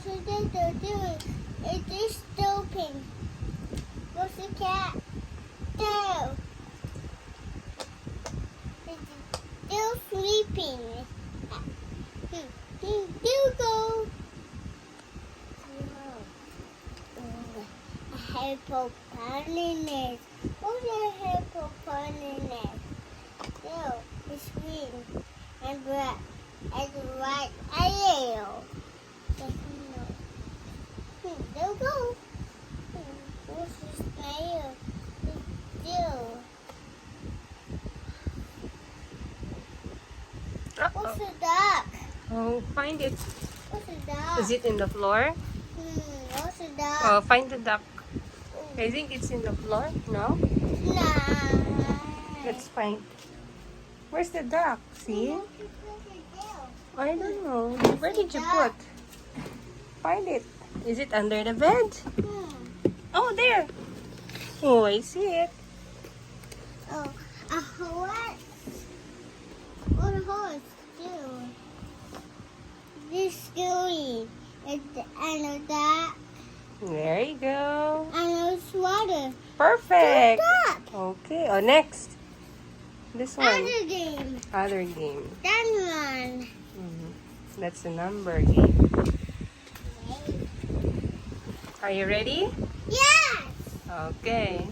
potato doing? It is stopping. What's the cat? Tail. It's still sleeping. There go. A hippopotamus. What's a hippopotamus? No, it's green and black and white and yellow. There we go. What's the snail? It's still. What's the duck? Oh, find it. What's the duck? Is it in the floor? What's the duck? Oh, find the duck. I think it's in the floor. No? Nah. Let's find. Where's the duck? See? I don't know. Where did you put? Find it. Is it under the bed? Oh, there. Oh, I see it. Oh, a horse. What a horse do? This story. And a duck. There you go. And a swatter. Perfect. Duck. Okay. Oh, next. This one. Other game. Other game. That one. That's the number game. Are you ready? Yes. Okay.